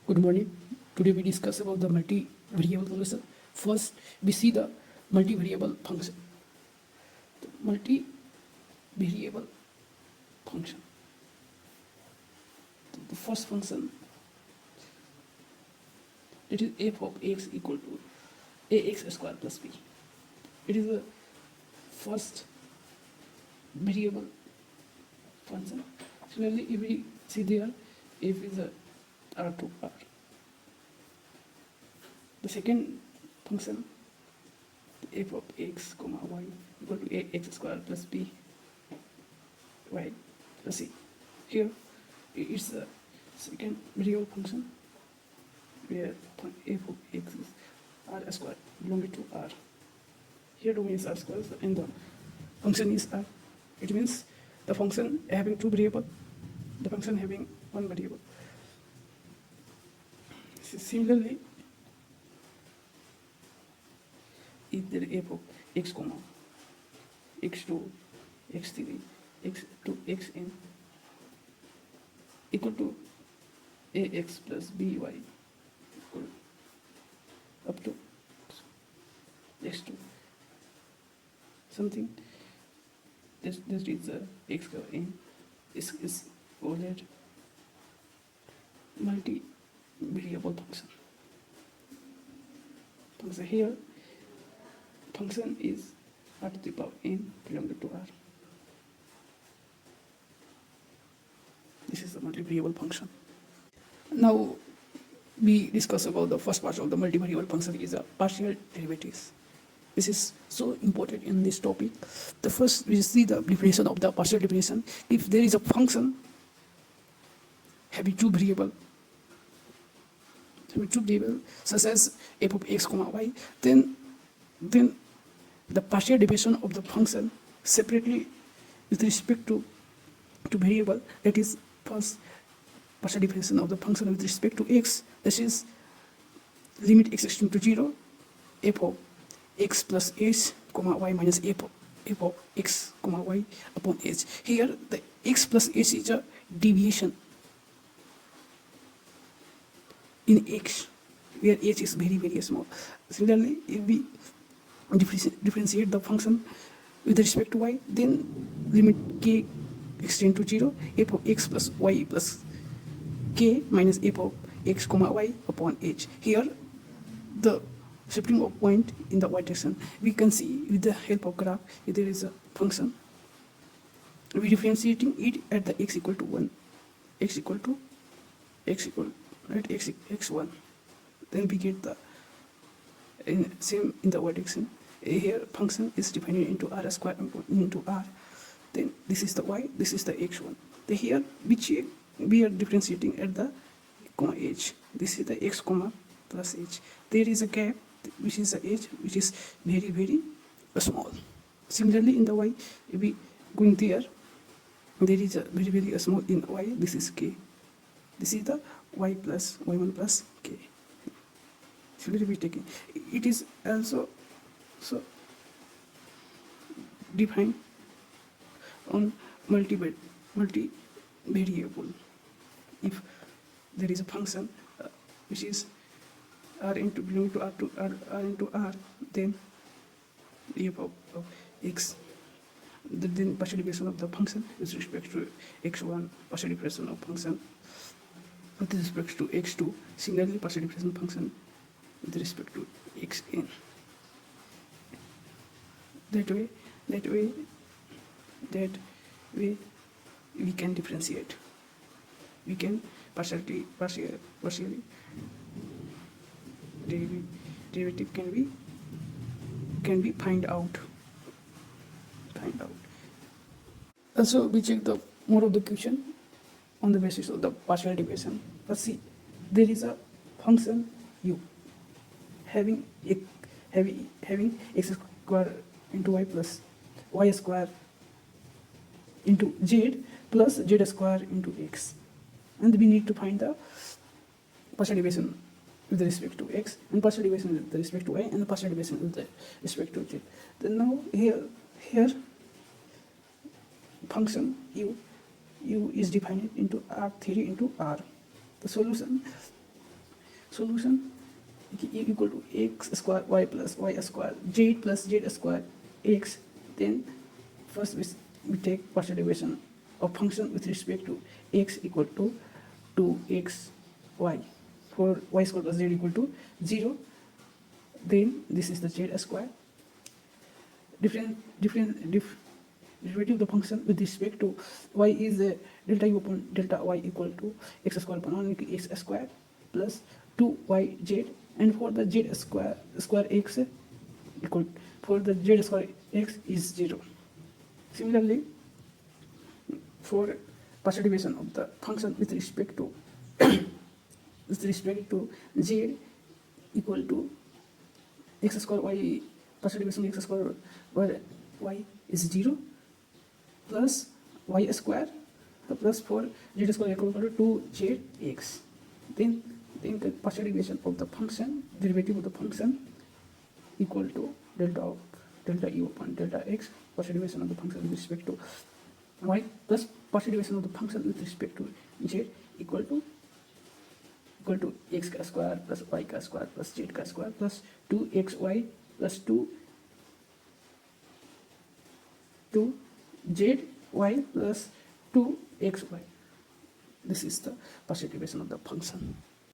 Good morning. Today we discuss about the multivariable function. First, we see the multivariable function. The multivariable function. The first function, it is f of x equal to ax square plus b. It is the first variable function. Similarly, if we see there, f is a r to r. The second function, f of x comma y equal to ax square plus b. Right? Let's see. Here it's the second variable function where f of x is r square belonging to r. Here domain is r square and the function is r. It means the function having two variables, the function having one variable. Similarly, if there is f of x comma x2, x3, x2, xn equal to ax plus by equal up to x2 something, this is the x in is called multivariable function. Function here, function is r to the power n belonging to r. This is the multivariable function. Now we discuss about the first part of the multivariable function is the partial derivatives. This is so important in this topic. The first we see the definition of the partial derivation. If there is a function having two variables such as f of x comma y, then the partial derivation of the function separately with respect to variable, that is first partial derivation of the function with respect to x, this is limit x extends to 0, f of x plus h comma y minus f of x comma y upon h. Here the x plus h is a deviation in x where h is very very small. Similarly, if we differentiate the function with respect to y, then limit k extend to 0, f of x plus y plus k minus f of x comma y upon h. Here the shifting of point in the y direction, we can see with the help of graph, if there is a function, we differentiating it at the x equal to 1, x equal right, x1, then we get the same in the y direction. Here function is defined into r square into r, then this is the y, this is the x1. Then here we are differentiating at the comma h, this is the x comma plus h. There is a gap which is the h which is very very small. Similarly in the y, if we going there is a very very small in y, this is k, this is the y plus y1 plus k. Similarly we taking it is also so defined on multivariable. If there is a function which is r into belonging to r into r, then f of x, then partial derivation of the function with respect to x1, partial derivation of function with respect to x2, similarly partial derivation function with respect to xn. That way we can differentiate, we can partially derivative can be find out. Also we check the more of the question on the basis of the partial derivation. Let's see, there is a function u having x square into y plus y square into z plus z square into x, and we need to find the partial derivation with respect to x and partial derivation with respect to y and the partial derivation with respect to z. Then now here function u is defined into r3 into r. The solution solution equal to x square y plus y square z plus z square x. Then first we take partial derivation of function with respect to x equal to 2xy for y square plus z equal to 0. Then this is the z square. Derivative of the function with respect to y is delta u upon delta y equal to x square upon 1 x square plus 2yz, and for the z square x equal, for the z square x is 0. Similarly, for partial derivation of the function with respect to z equal to x square y, partial derivation of x square where y is 0 plus y square plus for z square equal to 2zx. Then the partial derivation of the function, derivative of the function equal to delta u upon delta x, partial derivation of the function with respect to y plus partial derivation of the function with respect to z equal to x square plus y square plus z square plus 2xy plus 2zy plus 2xy. This is the partial derivation of the function.